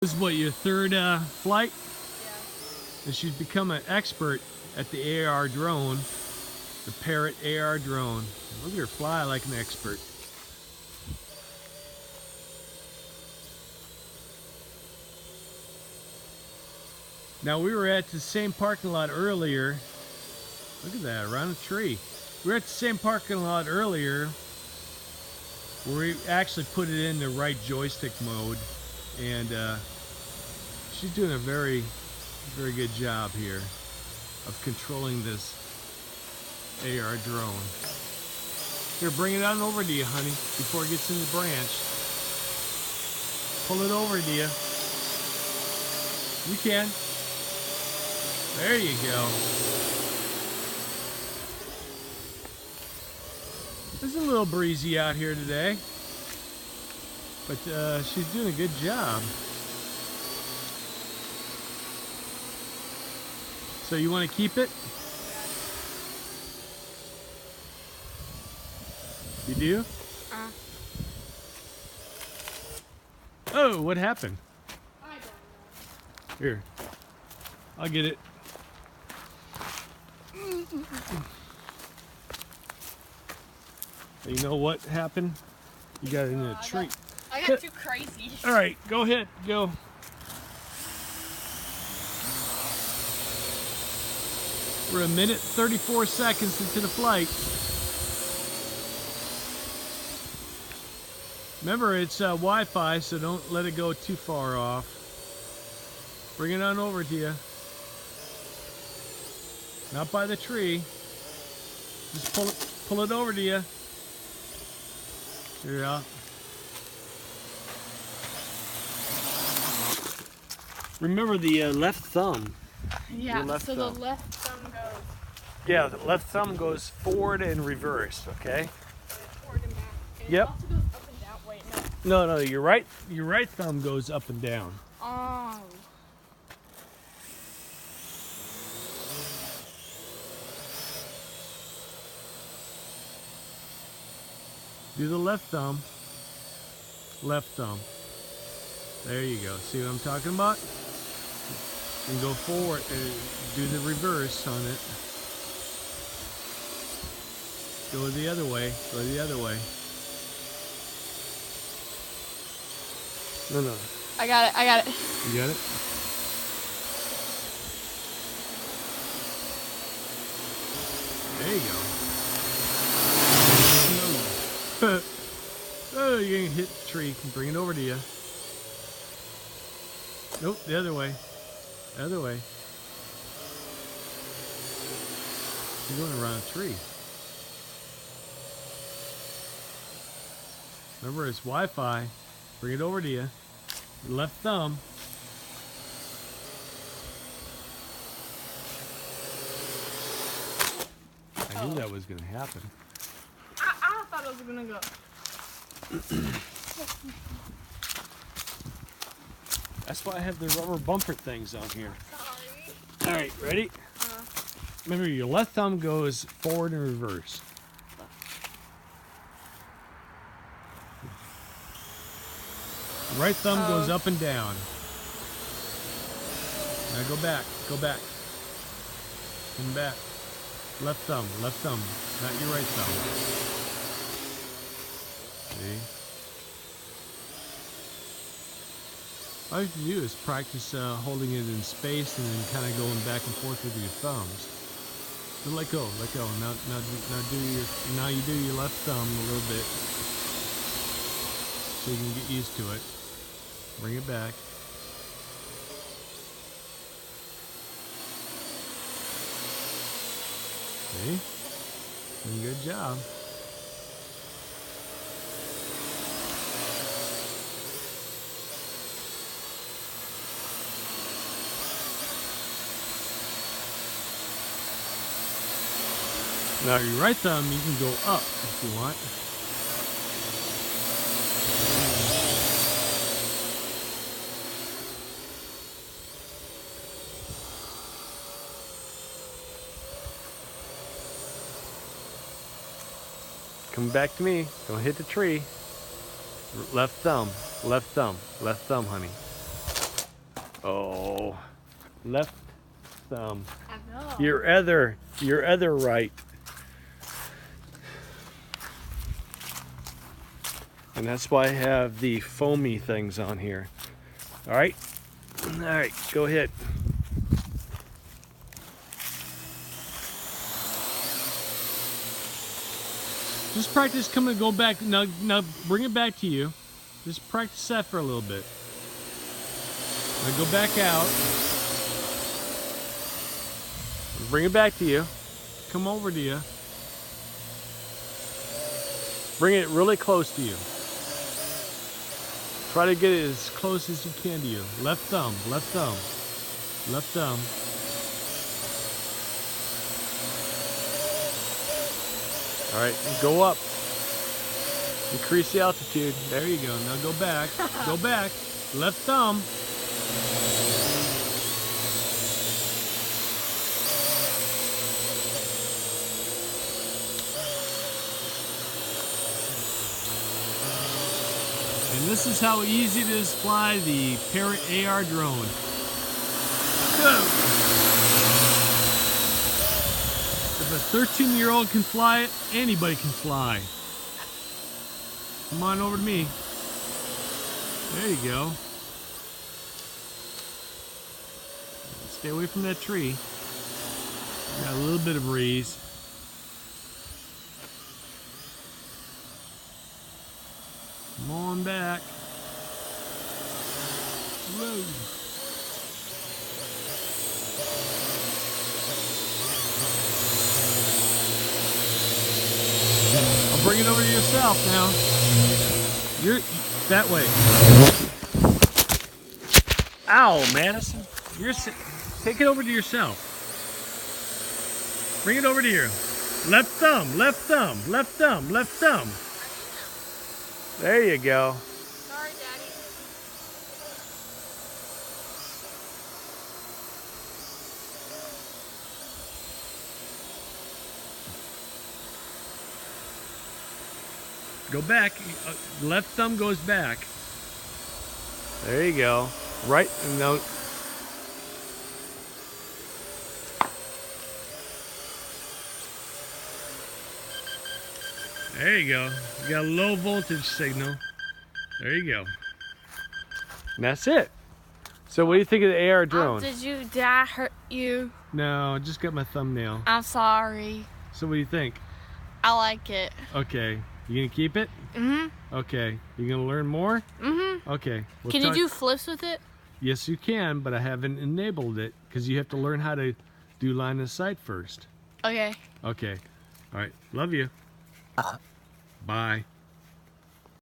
This is what, your third flight? Yeah. And she's become an expert at the AR drone, the Parrot AR drone. Look at her fly like an expert. Now we were at the same parking lot earlier. Look at that, around a tree. We were at the same parking lot earlier where we actually put it in the right joystick mode, and she's doing a very, very good job here of controlling this AR drone. Here, bring it on over to you, honey, before it gets in the branch. Pull it over to you. You can. There you go. It's a little breezy out here today, but she's doing a good job. So you want to keep it? You do? Oh, what happened? I don't know. Here, I'll get it. You know what happened? You got it in a tree. I got too crazy. All right, go ahead, go. We're a minute 34 seconds into the flight. Remember, it's Wi-Fi, so don't let it go too far off. Bring it on over to you. Not by the tree. Just pull it over to you. Here, remember the left thumb. Yeah, left so thumb. the left thumb goes Yeah, the left thumb goes forward and reverse, okay? forward and back. And Yep. it also goes up and down. Wait, no. No, your right thumb goes up and down. Oh. Do the left thumb. Left thumb. There you go. See what I'm talking about? And go forward and do the reverse on it. Go the other way. Go the other way. No. I got it. I got it. You got it? There you go. Oh, you're gonna hit the tree. Can bring it over to you. Nope, the other way. The other way. You're going around a tree. Remember, it's Wi-Fi. Bring it over to you. Your left thumb. I knew that was gonna happen. I thought it was gonna go. That's why I have the rubber bumper things on here. Sorry. All right, ready? Remember, your left thumb goes forward and reverse. Right thumb goes up and down. Now go back, and back. Left thumb, not your right thumb. See? All you have to do is practice holding it in space and then kind of going back and forth with your thumbs. So let go. Now you do your left thumb a little bit, so you can get used to it. Bring it back. See? Doing a good job. Now your right thumb, you can go up if you want. Come back to me. Don't hit the tree. Left thumb, honey. Oh, left thumb. I know. Your other right. And that's why I have the foamy things on here. All right, go ahead. Just practice coming and go back. Now bring it back to you. Just practice that for a little bit. Now go back out. Bring it back to you. Come over to you. Bring it really close to you. Try to get it as close as you can to you. Left thumb, left thumb, left thumb. All right, go up. Increase the altitude. There you go. Now go back. Go back. Left thumb. And this is how easy it is to fly the Parrot AR drone. Go! If a 13-year-old can fly it, anybody can fly. Come on over to me. There you go. Stay away from that tree. Got a little bit of breeze. Come on back. Whoa. Bring it over to yourself now. You're that way. Ow, Madison. Take it over to yourself. Bring it over to your left thumb, left thumb, left thumb, left thumb. There you go. Sorry, Daddy. Go back. Left thumb goes back. There you go. Right. No. There you go. You got a low voltage signal. There you go. And that's it. So what do you think of the AR drone? Did I hurt you? No, I just got my thumbnail. I'm sorry. So what do you think? I like it. Okay. You gonna keep it? Mm-hmm. Okay. You gonna learn more? Mm-hmm. Okay. Can you do flips with it? Yes, you can, but I haven't enabled it because you have to learn how to do line of sight first. Okay. Okay. All right. Love you. Bye.